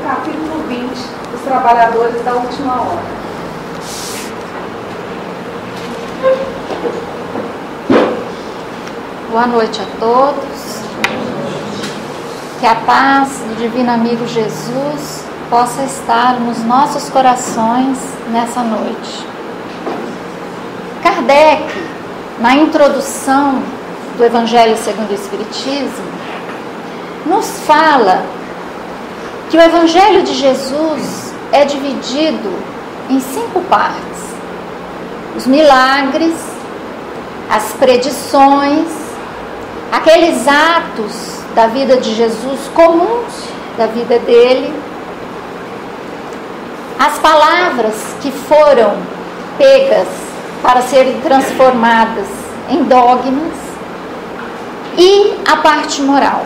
capítulo 20 dos trabalhadores da última hora. Boa noite a todos. Que a paz do Divino Amigo Jesus possa estar nos nossos corações nessa noite. Kardec, na introdução do Evangelho segundo o Espiritismo, nos fala que o Evangelho de Jesus é dividido em 5 partes: os milagres, as predições, aqueles atos da vida de Jesus comuns, da vida dele, as palavras que foram pegas para serem transformadas em dogmas e a parte moral.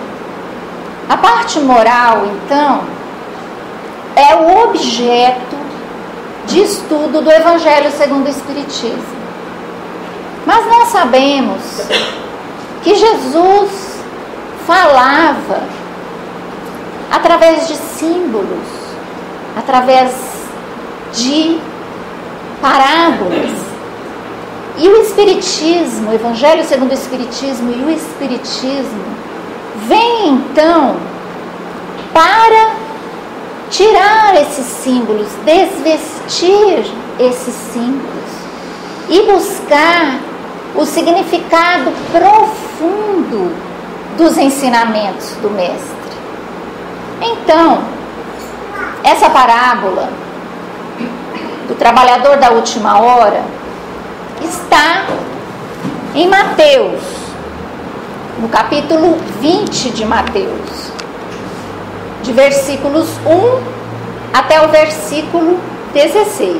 A parte moral, então, é o objeto de estudo do Evangelho segundo o Espiritismo. Mas nós sabemos que Jesus falava através de símbolos, através de parábolas. E o Espiritismo, o Evangelho segundo o Espiritismo e o Espiritismo vem então para tirar esses símbolos, desvestir esses símbolos e buscar o significado profundo dos ensinamentos do Mestre. Então, essa parábola do trabalhador da última hora está em Mateus, no capítulo 20 de Mateus, de versículos 1 até o versículo 16.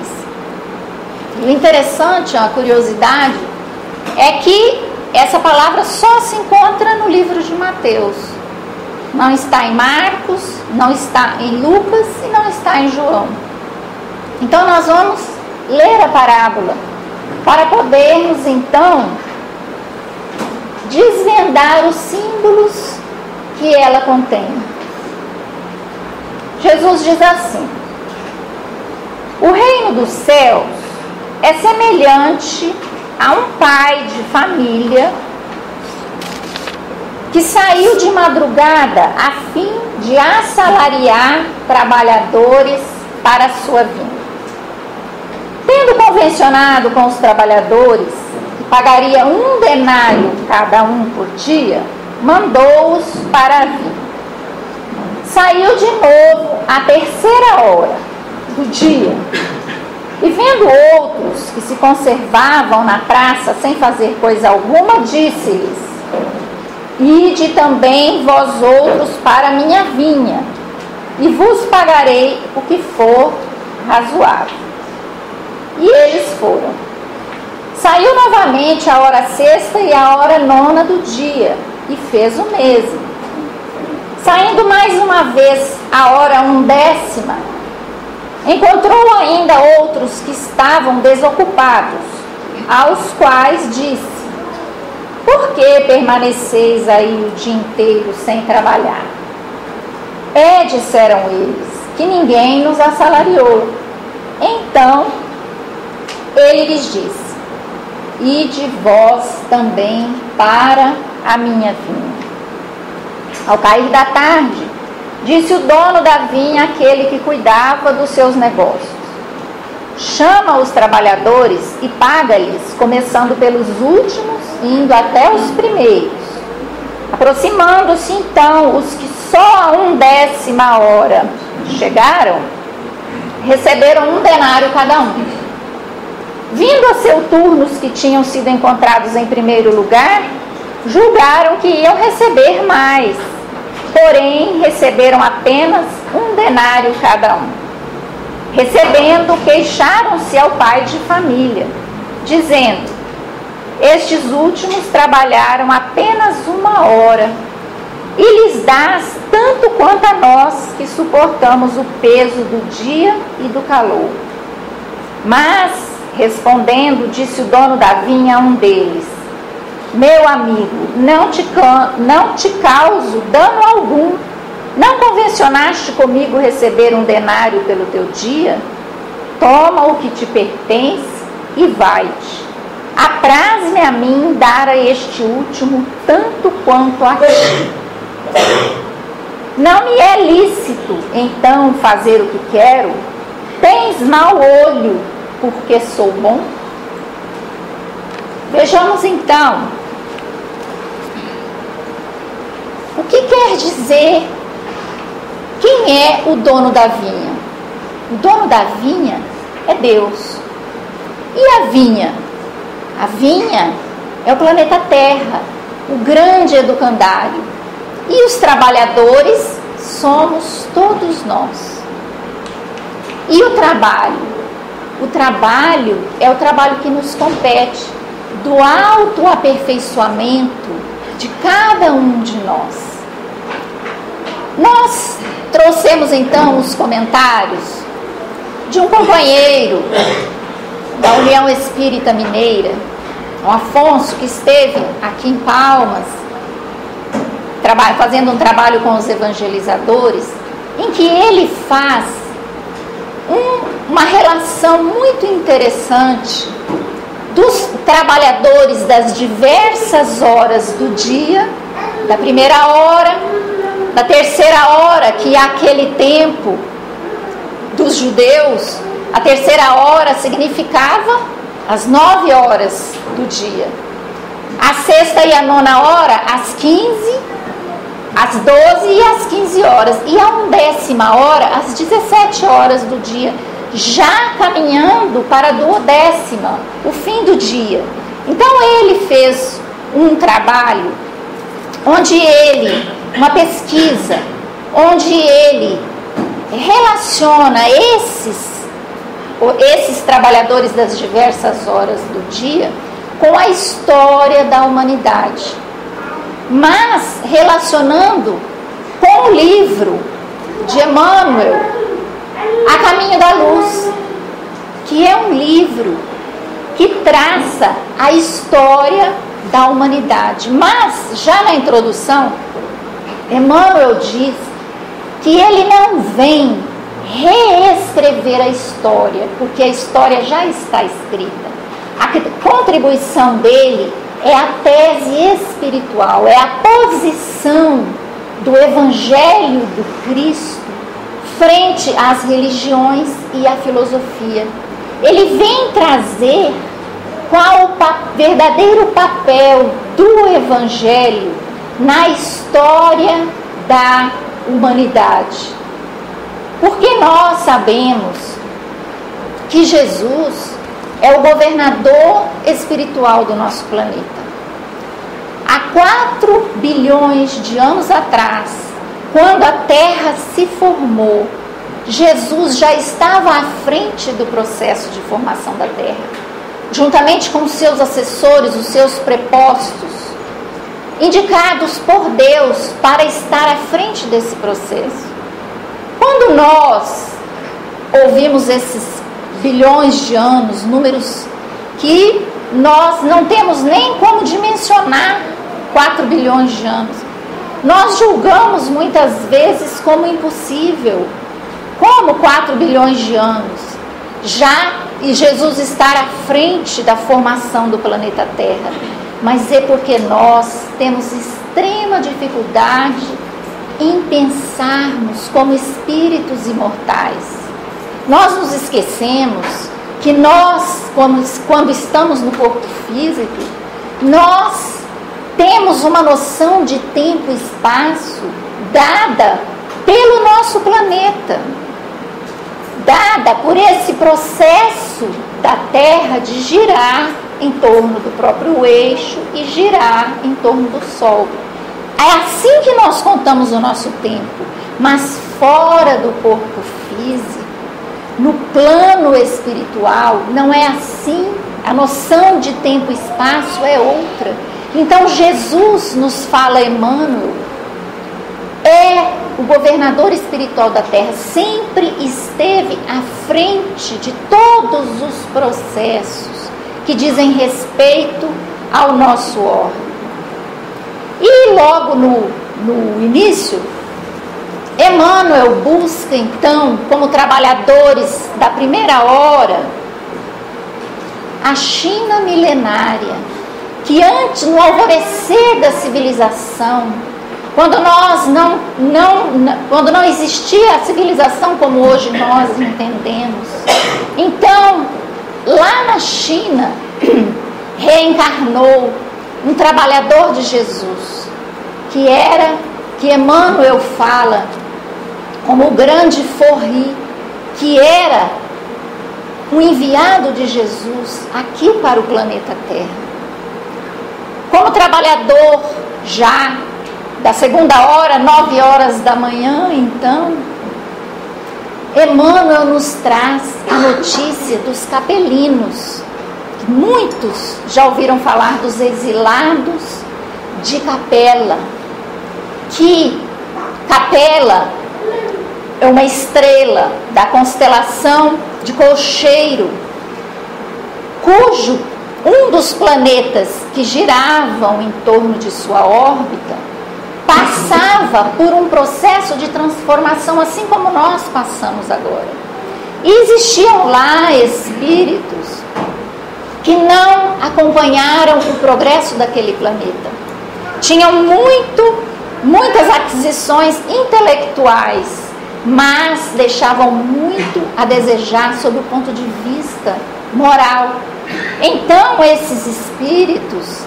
E o interessante, a curiosidade, é que essa palavra só se encontra no livro de Mateus. Não está em Marcos, não está em Lucas e não está em João. Então nós vamos ler a parábola para podermos então desvendar os símbolos que ela contém. Jesus diz assim: o reino dos céus é semelhante a um pai de família que saiu de madrugada a fim de assalariar trabalhadores para a sua vinda. Tendo convencionado com os trabalhadores que pagaria 1 denário cada um por dia, mandou-os para a vinda. Saiu de novo à 3ª hora do dia, e vendo outros que se conservavam na praça sem fazer coisa alguma, disse-lhes: ide também vós outros para a minha vinha, e vos pagarei o que for razoável. E eles foram. Saiu novamente a hora 6ª e a hora 9ª do dia, e fez o mesmo. Saindo mais uma vez a hora 1/10, encontrou ainda outros que estavam desocupados, aos quais disse: por que permaneceis aí o dia inteiro sem trabalhar? Disseram eles, que ninguém nos assalariou. Então ele lhes disse: ide vós também para a minha vinha. Ao cair da tarde, disse o dono da vinha àquele que cuidava dos seus negócios: chama os trabalhadores e paga-lhes, começando pelos últimos, indo até os primeiros. Aproximando-se então os que só a 1/10 hora chegaram, receberam 1 denário cada um. Vindo a seu turno os que tinham sido encontrados em primeiro lugar, julgaram que iam receber mais, porém receberam apenas 1 denário cada um. Recebendo, queixaram-se ao pai de família, dizendo: estes últimos trabalharam apenas 1 hora, e lhes dás tanto quanto a nós, que suportamos o peso do dia e do calor. Mas, respondendo, disse o dono da vinha a um deles: meu amigo, não te causo dano algum, Não convencionaste comigo receber um denário pelo teu dia? Toma o que te pertence e vai-te. Apraz-me a mim dar a este último tanto quanto a ti. Não me é lícito, então, fazer o que quero? Tens mau olho, porque sou bom? Vejamos, então, o que quer dizer, quem é o dono da vinha? O dono da vinha é Deus. E a vinha? A vinha é o planeta Terra, o grande educandário. E os trabalhadores somos todos nós. E o trabalho? O trabalho é o trabalho que nos compete, do autoaperfeiçoamento de cada um de nós. Nós trouxemos então os comentários de um companheiro da União Espírita Mineira, o Afonso, que esteve aqui em Palmas, fazendo um trabalho com os evangelizadores, em que ele faz uma relação muito interessante dos trabalhadores das diversas horas do dia, da primeira hora, da terceira hora, que é aquele tempo dos judeus, a terceira hora significava as 9 horas do dia. A sexta e a nona hora, às 15, às 12 e às 15 horas. E a 1ª hora, às 17 horas do dia, já caminhando para a 12ª, o fim do dia. Então ele fez um trabalho onde uma pesquisa, onde ele relaciona esses trabalhadores das diversas horas do dia com a história da humanidade, mas relacionando com o livro de Emmanuel, A Caminho da Luz, que é um livro que traça a história da humanidade. Mas, já na introdução, Emmanuel diz que ele não vem reescrever a história, porque a história já está escrita. A contribuição dele é a tese espiritual, é a posição do Evangelho do Cristo frente às religiões e à filosofia. Ele vem trazer qual o verdadeiro papel do Evangelho na história da humanidade. Porque nós sabemos que Jesus é o governador espiritual do nosso planeta. Há 4 bilhões de anos atrás, quando a Terra se formou, Jesus já estava à frente do processo de formação da Terra, juntamente com os seus assessores, os seus prepostos, indicados por Deus para estar à frente desse processo. Quando nós ouvimos esses bilhões de anos, números que nós não temos nem como dimensionar, 4 bilhões de anos, nós julgamos muitas vezes como impossível. Como 4 bilhões de anos? E Jesus estar à frente da formação do planeta Terra. Mas é porque nós temos extrema dificuldade em pensarmos como espíritos imortais. Nós nos esquecemos que nós, quando estamos no corpo físico, nós temos uma noção de tempo e espaço dada pelo nosso planeta, dada por esse processo da Terra de girar em torno do próprio eixo e girar em torno do Sol. É assim que nós contamos o nosso tempo, mas fora do corpo físico, no plano espiritual, não é assim. A noção de tempo e espaço é outra. Então Jesus nos fala, Emmanuel é o governador espiritual da Terra, sempre esteve à frente de todos os processos que dizem respeito ao nosso órgão. E logo no início, Emmanuel busca então, como trabalhadores da primeira hora, a China milenária, que antes, no alvorecer da civilização, quando não existia a civilização como hoje nós entendemos, então, lá na China, reencarnou um trabalhador de Jesus, que Emmanuel fala como o grande Forri, que era o enviado de Jesus aqui para o planeta Terra. Como trabalhador já da segunda hora, 9 horas da manhã, então, Emmanuel nos traz a notícia dos capelinos. Muitos já ouviram falar dos exilados de Capela, que Capela é uma estrela da constelação de Colcheiro, cujo um dos planetas que giravam em torno de sua órbita passava por um processo de transformação, assim como nós passamos agora. E existiam lá espíritos que não acompanharam o progresso daquele planeta. Tinham muitas aquisições intelectuais, mas deixavam muito a desejar sob o ponto de vista moral. Então, esses espíritos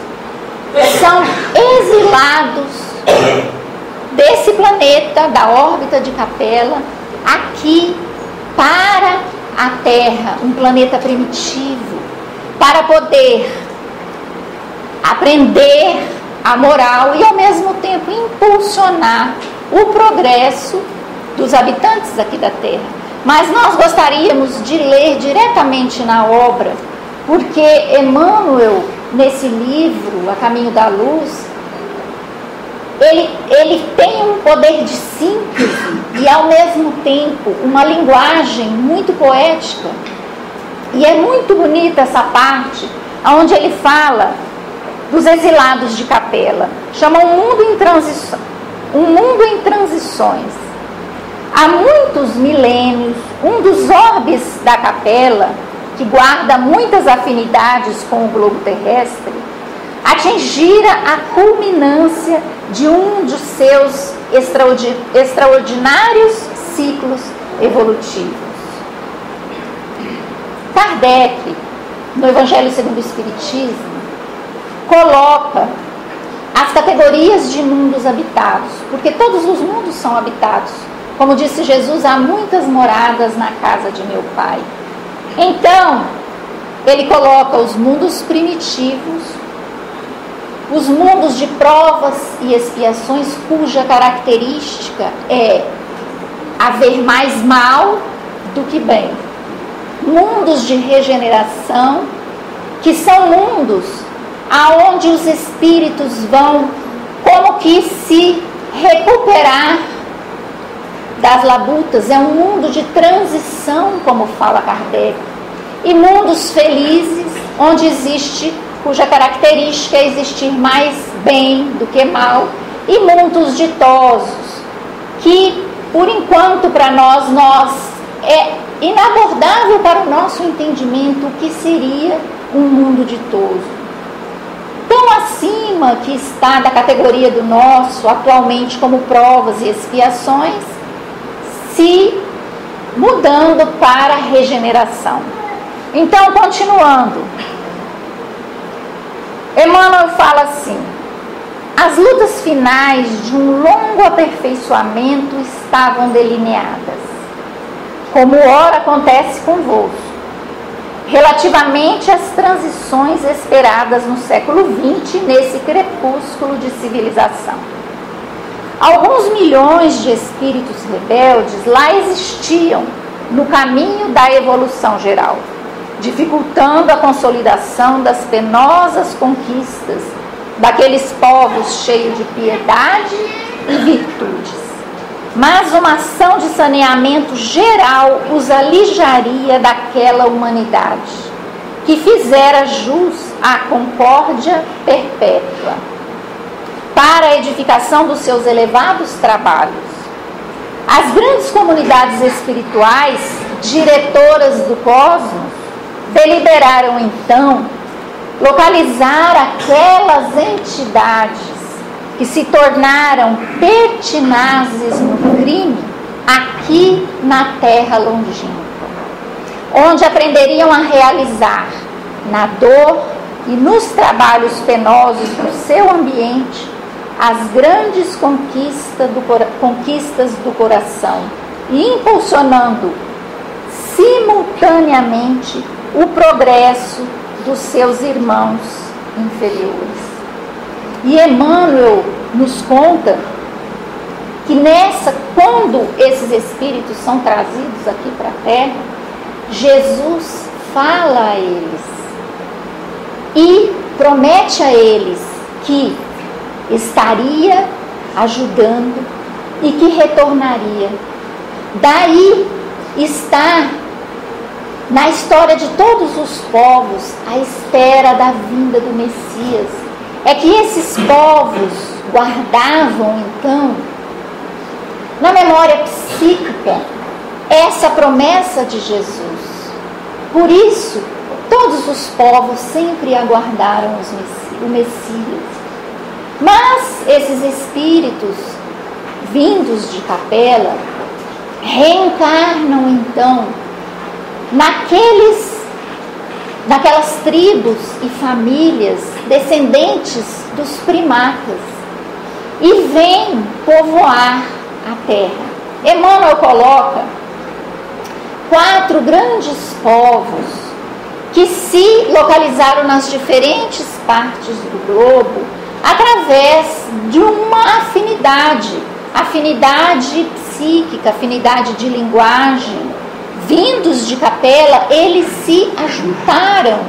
são exilados desse planeta, da órbita de Capela, aqui para a Terra, um planeta primitivo, para poder aprender a moral e, ao mesmo tempo, impulsionar o progresso dos habitantes aqui da Terra. Mas nós gostaríamos de ler diretamente na obra, porque Emmanuel, nesse livro, A Caminho da Luz, ele tem um poder de síntese e, ao mesmo tempo, uma linguagem muito poética. E é muito bonita essa parte, onde ele fala dos exilados de Capela. Chama um mundo em transições. Há muitos milênios, um dos orbes da Capela, que guarda muitas afinidades com o globo terrestre, atingira a culminância de um dos seus extraordinários ciclos evolutivos. Kardec, no Evangelho segundo o Espiritismo, coloca as categorias de mundos habitados, porque todos os mundos são habitados. Como disse Jesus, há muitas moradas na casa de meu Pai. Então, ele coloca os mundos primitivos, os mundos de provas e expiações, cuja característica é haver mais mal do que bem. Mundos de regeneração, que são mundos aonde os espíritos vão como que se recuperar das labutas. É um mundo de transição, como fala Kardec. E mundos felizes, onde cuja característica é existir mais bem do que mal. E mundos ditosos, que por enquanto para nós é inabordável para o nosso entendimento o que seria um mundo ditoso. Tão acima que está da categoria do nosso, atualmente como provas e expiações, se mudando para a regeneração. Então, continuando, Emmanuel fala assim: as lutas finais de um longo aperfeiçoamento estavam delineadas, como ora acontece convosco, relativamente às transições esperadas no século XX, nesse crepúsculo de civilização. Alguns milhões de espíritos rebeldes lá existiam no caminho da evolução geral, dificultando a consolidação das penosas conquistas daqueles povos cheios de piedade e virtudes. Mas uma ação de saneamento geral os alijaria daquela humanidade, que fizera jus à concórdia perpétua, para a edificação dos seus elevados trabalhos. As grandes comunidades espirituais, diretoras do cosmos, deliberaram então localizar aquelas entidades que se tornaram pertinazes no crime aqui na terra longínqua, onde aprenderiam a realizar na dor e nos trabalhos penosos do seu ambiente as grandes conquistas do coração e impulsionando simultaneamente o progresso dos seus irmãos inferiores. E Emmanuel nos conta que quando esses espíritos são trazidos aqui para a Terra, Jesus fala a eles e promete a eles que estaria ajudando e que retornaria. Daí está na história de todos os povos a espera da vinda do Messias. É que esses povos guardavam então na memória psíquica essa promessa de Jesus. Por isso, todos os povos sempre aguardaram o Messias. Mas esses espíritos vindos de Capela reencarnam então naquelas tribos e famílias descendentes dos primatas e vêm povoar a terra. Emmanuel coloca 4 grandes povos que se localizaram nas diferentes partes do globo através de uma afinidade psíquica, afinidade de linguagem. Vindos de Capela, eles se ajuntaram,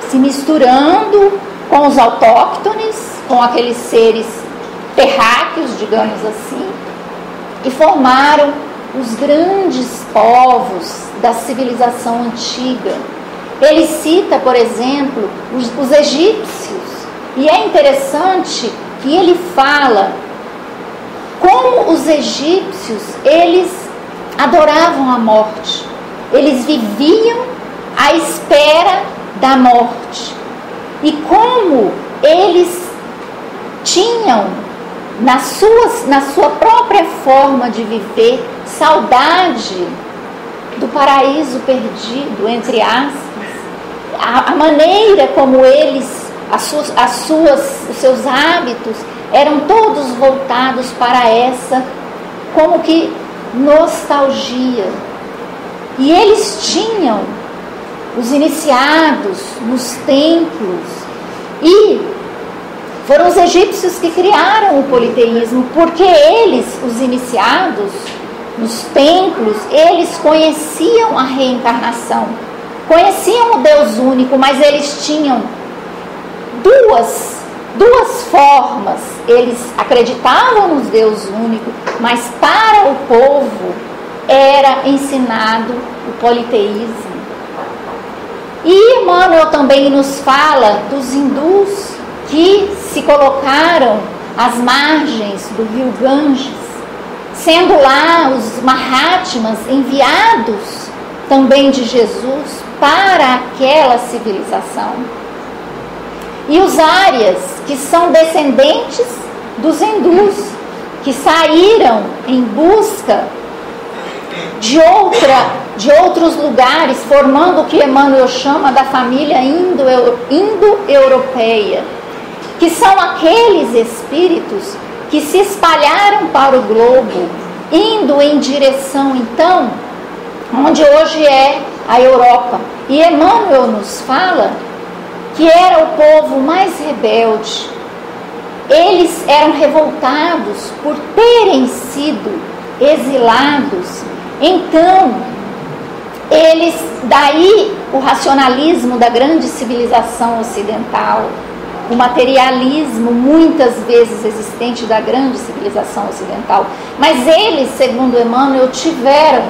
se misturando com os autóctones, com aqueles seres terráqueos, digamos assim, e formaram os grandes povos da civilização antiga. Ele cita, por exemplo, os egípcios, e é interessante que ele fala como os egípcios, eles adoravam a morte. Eles viviam à espera da morte. E como eles tinham, na sua própria forma de viver, saudade do paraíso perdido, entre aspas, a maneira como eles, os seus hábitos eram todos voltados para essa, como que nostalgia. E eles tinham os iniciados nos templos, e foram os egípcios que criaram o politeísmo, porque eles, os iniciados nos templos, eles conheciam a reencarnação, conheciam o Deus único, mas eles tinham duas formas. Eles acreditavam no Deus único, mas para o povo era ensinado o politeísmo. E Emmanuel também nos fala dos hindus que se colocaram às margens do rio Ganges, sendo lá os Mahatmas enviados também de Jesus para aquela civilização. E os Árias, que são descendentes dos hindus, que saíram em busca de outros lugares, formando o que Emmanuel chama da família indo-europeia, que são aqueles espíritos que se espalharam para o globo, indo em direção, então, onde hoje é a Europa. E Emmanuel nos fala que era o povo mais rebelde. Eles eram revoltados por terem sido exilados. Então, daí o racionalismo da grande civilização ocidental, o materialismo muitas vezes existente da grande civilização ocidental. Mas eles, segundo Emmanuel, tiveram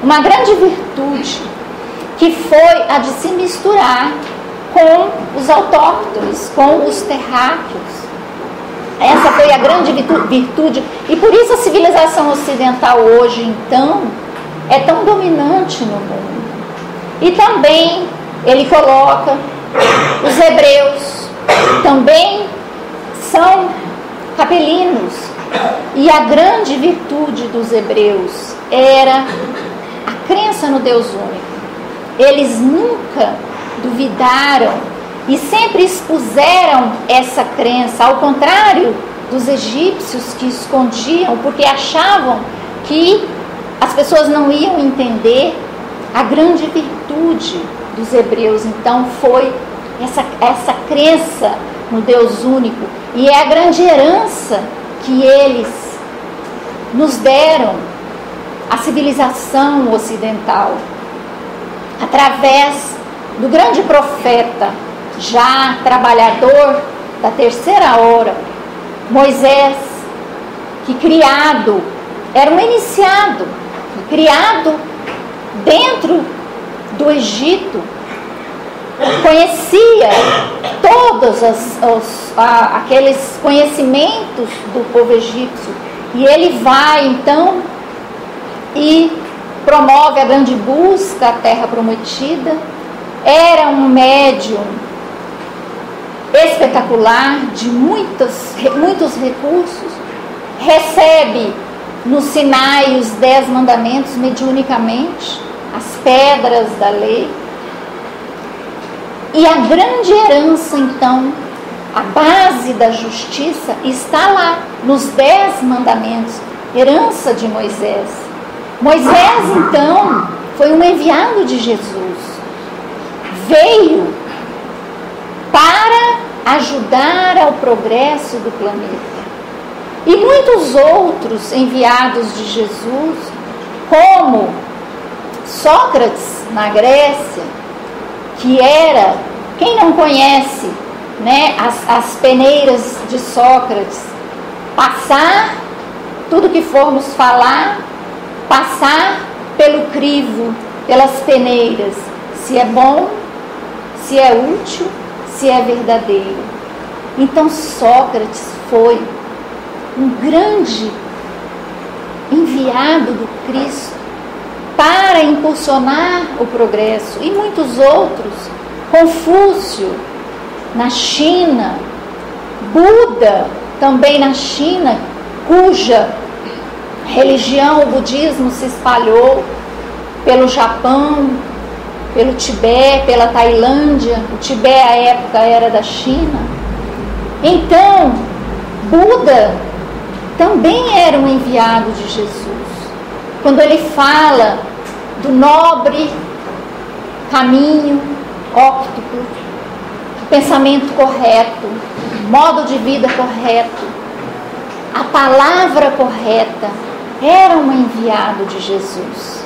uma grande virtude, que foi a de se misturar com os autóctones, com os terráqueos. Essa foi a grande virtude. E por isso a civilização ocidental hoje, então, é tão dominante no mundo. E também ele coloca os hebreus, também são capelinos. E a grande virtude dos hebreus era a crença no Deus único. Eles nunca duvidaram e sempre expuseram essa crença, ao contrário dos egípcios que escondiam, porque achavam que as pessoas não iam entender. A grande virtude dos hebreus, então, foi essa crença no Deus único, e é a grande herança que eles nos deram, a civilização ocidental, através do grande profeta, já trabalhador da terceira hora, Moisés, que era um iniciado, criado dentro do Egito, conhecia todos aqueles conhecimentos do povo egípcio, e ele vai então e promove a grande busca à terra prometida. Era um médium espetacular, de muitos recursos, recebe no Sinai os 10 mandamentos mediunicamente, as pedras da lei. E a grande herança, então, a base da justiça está lá, nos 10 mandamentos, herança de Moisés. Moisés, então, foi um enviado de Jesus. Veio para ajudar ao progresso do planeta. E muitos outros enviados de Jesus, como Sócrates, na Grécia, que era, quem não conhece, né, as peneiras de Sócrates, passar tudo que formos falar, passar pelo crivo, pelas peneiras, se é bom, se é útil, se é verdadeiro. Então Sócrates foi um grande enviado do Cristo para impulsionar o progresso, e muitos outros, Confúcio na China, Buda também na China, cuja religião, o budismo, se espalhou pelo Japão, pelo Tibete, pela Tailândia. O Tibete à época era da China. Então Buda também era um enviado de Jesus, quando ele fala do nobre caminho óptico, pensamento correto, modo de vida correto, a palavra correta. Era um enviado de Jesus.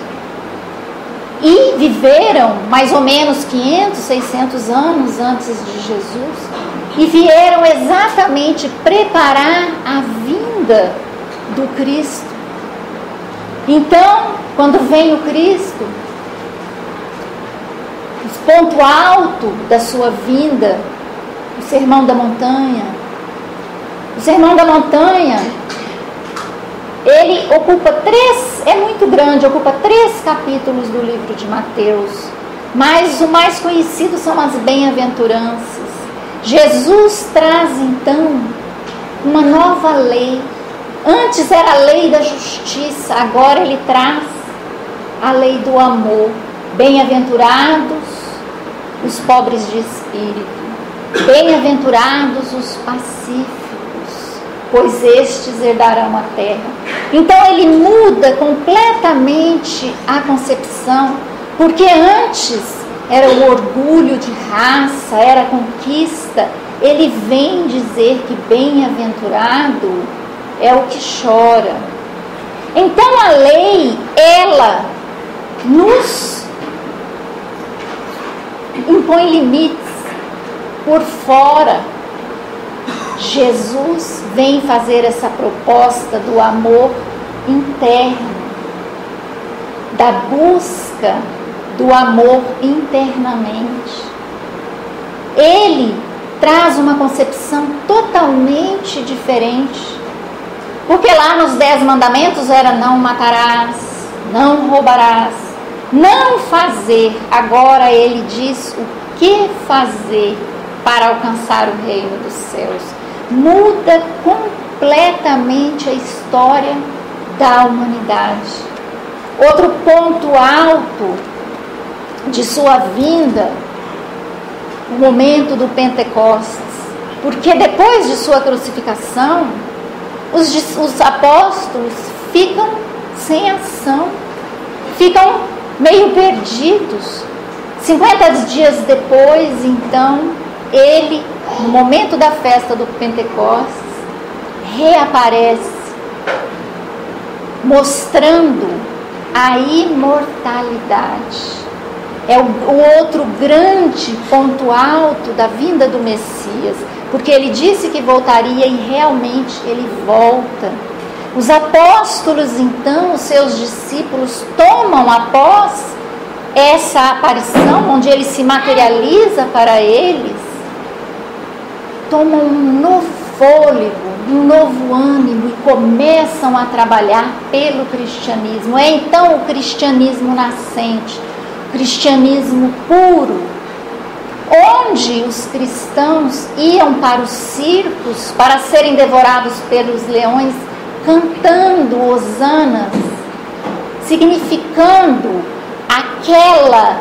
E viveram mais ou menos 500, 600 anos antes de Jesus, e vieram exatamente preparar a vinda do Cristo. Então, quando vem o Cristo, o ponto alto da sua vinda, o Sermão da Montanha. O Sermão da Montanha, ele ocupa é muito grande, ocupa 3 capítulos do livro de Mateus, mas o mais conhecido são as bem-aventuranças. Jesus traz então uma nova lei. Antes era a lei da justiça, agora ele traz a lei do amor. Bem-aventurados os pobres de espírito, bem-aventurados os pacíficos, pois estes herdarão a terra. Então ele muda completamente a concepção, porque antes era o orgulho de raça, era a conquista. Ele vem dizer que bem-aventurado é o que chora. Então a lei, ela nos impõe limites por fora. Jesus vem fazer essa proposta do amor interno, da busca do amor internamente. Ele traz uma concepção totalmente diferente. Porque lá nos 10 mandamentos era não matarás, não roubarás, não fazer. Agora ele diz o que fazer para alcançar o reino dos céus. Muda completamente a história da humanidade. Outro ponto alto de sua vinda, o momento do Pentecostes, porque depois de sua crucificação, os apóstolos ficam sem ação, ficam meio perdidos. 50 dias depois, então, ele, no momento da festa do Pentecostes, reaparece, mostrando a imortalidade. É o outro grande ponto alto da vinda do Messias, porque ele disse que voltaria e realmente ele volta. Os apóstolos, então, os seus discípulos, tomam após essa aparição, onde ele se materializa para eles, tomam um novo fôlego, um novo ânimo e começam a trabalhar pelo cristianismo. É então o cristianismo nascente, o cristianismo puro, onde os cristãos iam para os circos para serem devorados pelos leões, cantando hosanas, significando aquela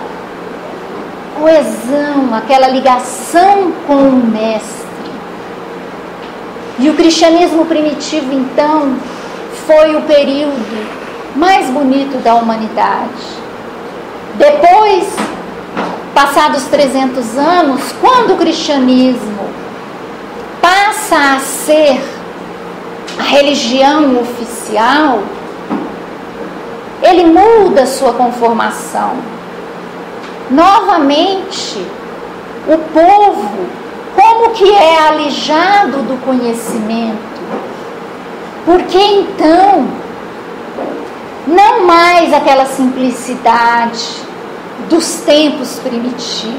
coesão, aquela ligação com o Mestre. E o cristianismo primitivo, então, foi o período mais bonito da humanidade. Depois, passados 300 anos, quando o cristianismo passa a ser a religião oficial, ele muda sua conformação. Novamente, o povo, como que é alijado do conhecimento? Porque então, não mais aquela simplicidade dos tempos primitivos.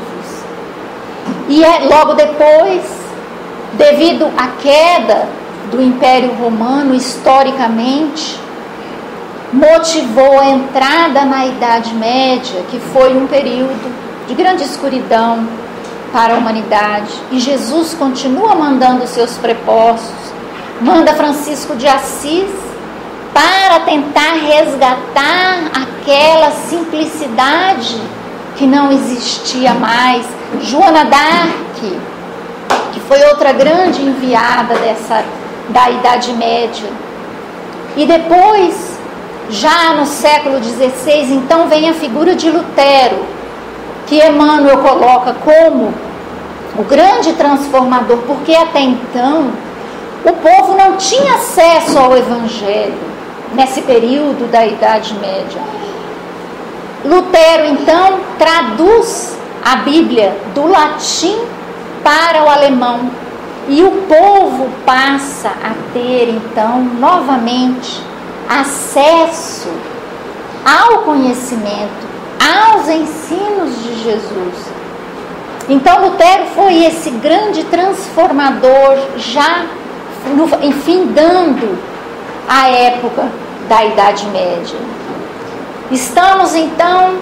E logo depois, devido à queda do Império Romano, historicamente, motivou a entrada na Idade Média, que foi um período de grande escuridão para a humanidade. E Jesus continua mandando seus prepostos, manda Francisco de Assis para tentar resgatar aquela simplicidade que não existia mais. Joana d'Arc, que foi outra grande enviada da Idade Média. E depois, já no século XVI, então vem a figura de Lutero, que Emmanuel coloca como o grande transformador, porque até então o povo não tinha acesso ao Evangelho nesse período da Idade Média. Lutero, então, traduz a Bíblia do latim para o alemão, e o povo passa a ter, então, novamente, acesso ao conhecimento, aos ensinos de Jesus. Então, Lutero foi esse grande transformador, já findando a época da Idade Média. Estamos, então,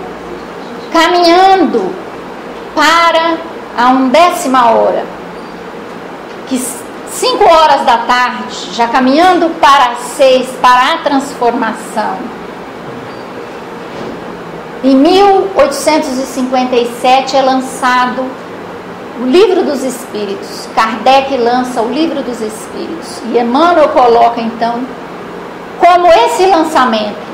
caminhando para a 11ª hora, que 5 horas da tarde, já caminhando para as 6, para a transformação. Em 1857 é lançado o Livro dos Espíritos. Kardec lança o Livro dos Espíritos. E Emmanuel coloca, então, como esse lançamento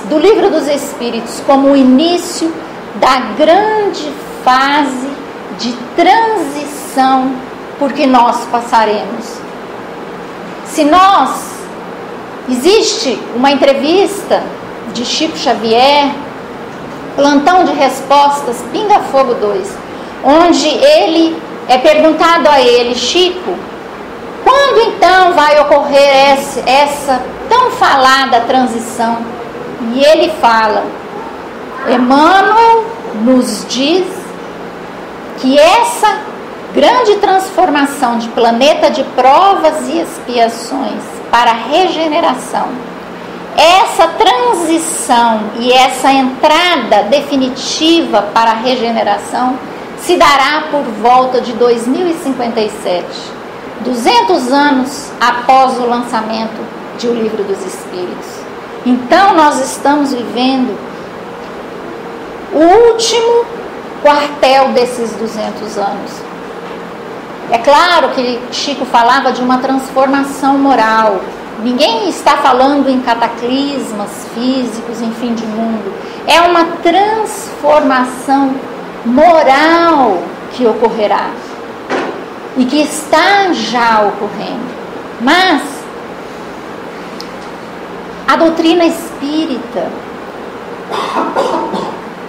do Livro dos Espíritos, como o início da grande fase de transição por que nós passaremos. Existe uma entrevista de Chico Xavier, Plantão de Respostas, Pinga Fogo 2, onde ele é perguntado a ele: Chico, quando então vai ocorrer essa tão falada transição? E ele fala: Emmanuel nos diz que essa grande transformação de planeta de provas e expiações para a regeneração, essa transição e essa entrada definitiva para a regeneração se dará por volta de 2057, 200 anos após o lançamento de O Livro dos Espíritos. Então nós estamos vivendo o último quartel desses 200 anos. É claro que Chico falava de uma transformação moral. Ninguém está falando em cataclismas físicos, em fim de mundo. É uma transformação moral que ocorrerá e que está já ocorrendo. Mas a doutrina espírita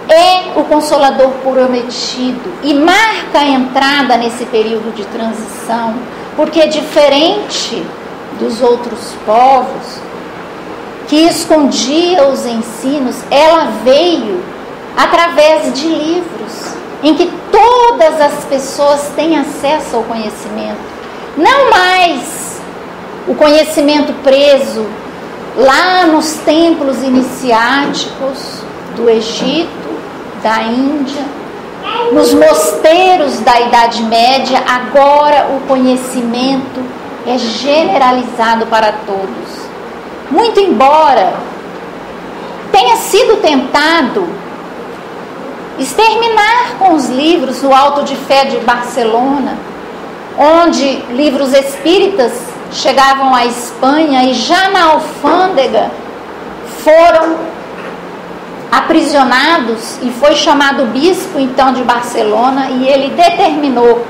é o Consolador prometido e marca a entrada nesse período de transição, porque diferente dos outros povos que escondia os ensinos, ela veio através de livros em que todas as pessoas têm acesso ao conhecimento. Não mais o conhecimento preso lá nos templos iniciáticos do Egito, da Índia, nos mosteiros da Idade Média. Agora o conhecimento é generalizado para todos. Muito embora tenha sido tentado exterminar com os livros o Auto de Fé de Barcelona, onde livros espíritas chegavam à Espanha e já na alfândega foram aprisionados, e foi chamado o bispo então de Barcelona, e ele determinou,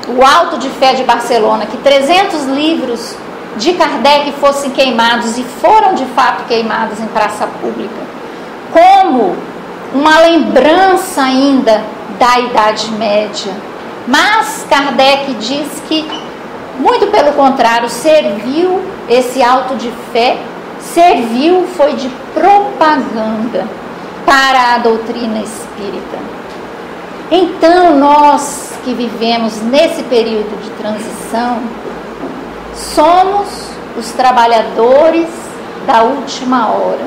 o Auto de Fé de Barcelona, que 300 livros de Kardec fossem queimados, e foram de fato queimados em praça pública, como uma lembrança ainda da Idade Média. Mas Kardec diz que, muito pelo contrário, serviu esse Auto de Fé, foi de propaganda para a doutrina espírita. Então, nós que vivemos nesse período de transição, somos os trabalhadores da última hora.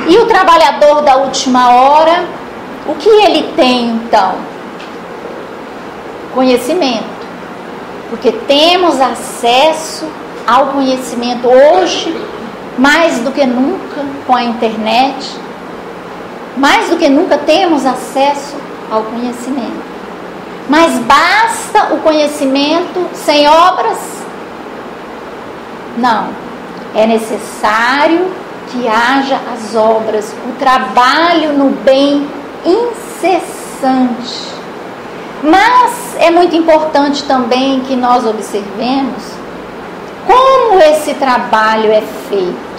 E o trabalhador da última hora, o que ele tem então? Conhecimento. Porque temos acesso ao conhecimento hoje, mais do que nunca, com a internet. Mais do que nunca temos acesso ao conhecimento. Mas basta o conhecimento sem obras? Não. É necessário que haja as obras, o trabalho no bem incessante. Mas é muito importante também que nós observemos como esse trabalho é feito.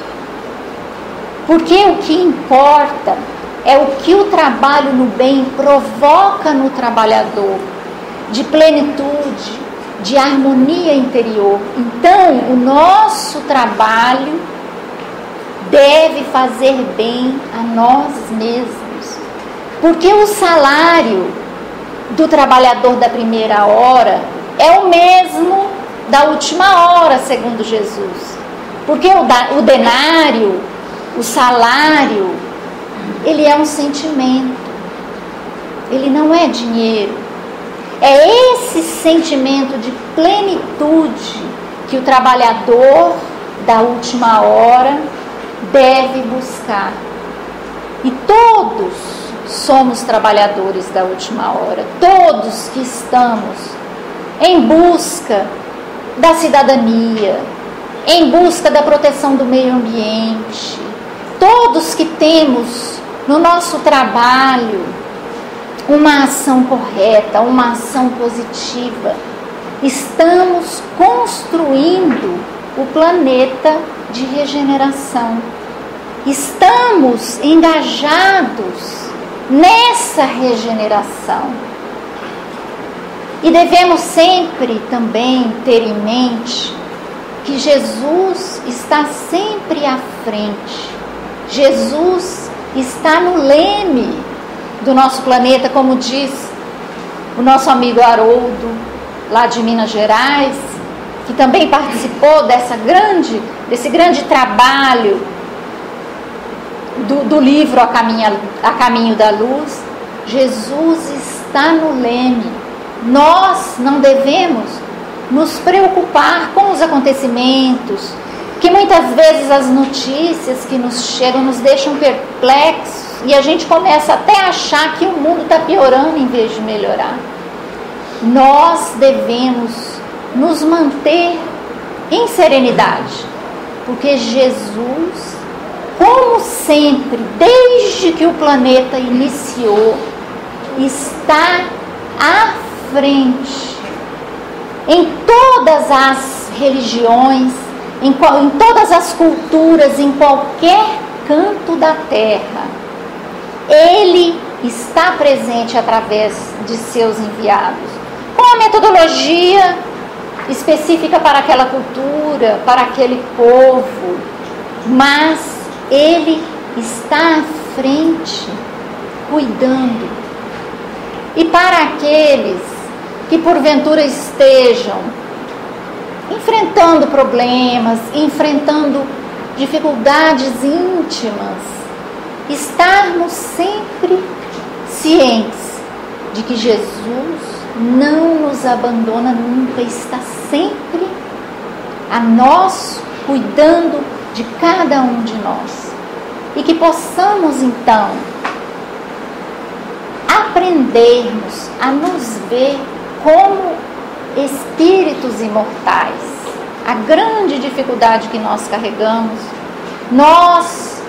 Porque o que importa é o que o trabalho no bem provoca no trabalhador, de plenitude, de harmonia interior. Então, o nosso trabalho deve fazer bem a nós mesmos. Porque o salário do trabalhador da primeira hora é o mesmo da última hora, segundo Jesus. Porque o denário, o salário, ele é um sentimento, ele não é dinheiro. É esse sentimento de plenitude que o trabalhador da última hora deve buscar. E todos somos trabalhadores da última hora, todos que estamos em busca da cidadania, em busca da proteção do meio ambiente, todos que temos no nosso trabalho uma ação correta, uma ação positiva, estamos construindo o planeta de regeneração. Estamos engajados nessa regeneração. E devemos sempre também ter em mente que Jesus está sempre à frente. Jesus está no leme do nosso planeta, como diz o nosso amigo Haroldo, lá de Minas Gerais, que também participou desse grande trabalho do livro A Caminho da Luz. Jesus está no leme. Nós não devemos nos preocupar com os acontecimentos, que muitas vezes as notícias que nos chegam nos deixam perplexos e a gente começa até a achar que o mundo está piorando em vez de melhorar. Nós devemos nos manter em serenidade, porque Jesus, como sempre, desde que o planeta iniciou, está à frente em todas as religiões, em todas as culturas, em qualquer canto da terra. Ele está presente através de seus enviados, com a metodologia específica para aquela cultura, para aquele povo, mas ele está à frente, cuidando. E para aqueles que porventura estejam enfrentando problemas, enfrentando dificuldades íntimas, estarmos sempre cientes de que Jesus não nos abandona nunca, está sempre a nós, cuidando de cada um de nós. E que possamos então aprendermos a nos ver como espíritos imortais. A grande dificuldade que nós carregamos, nós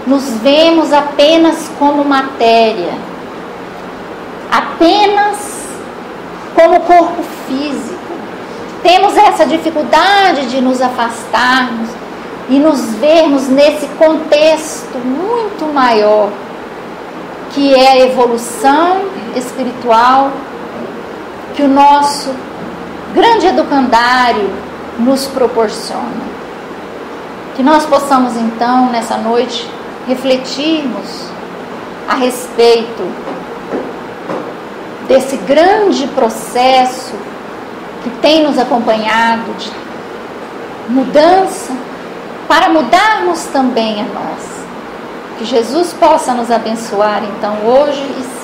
nos vemos apenas como matéria, apenas como corpo físico. Temos essa dificuldade de nos afastarmos e nos vermos nesse contexto muito maior, que é a evolução espiritual, que o nosso grande educandário nos proporciona. Que nós possamos então, nessa noite, refletirmos a respeito desse grande processo que tem nos acompanhado de mudança, para mudarmos também a nós. Que Jesus possa nos abençoar então hoje e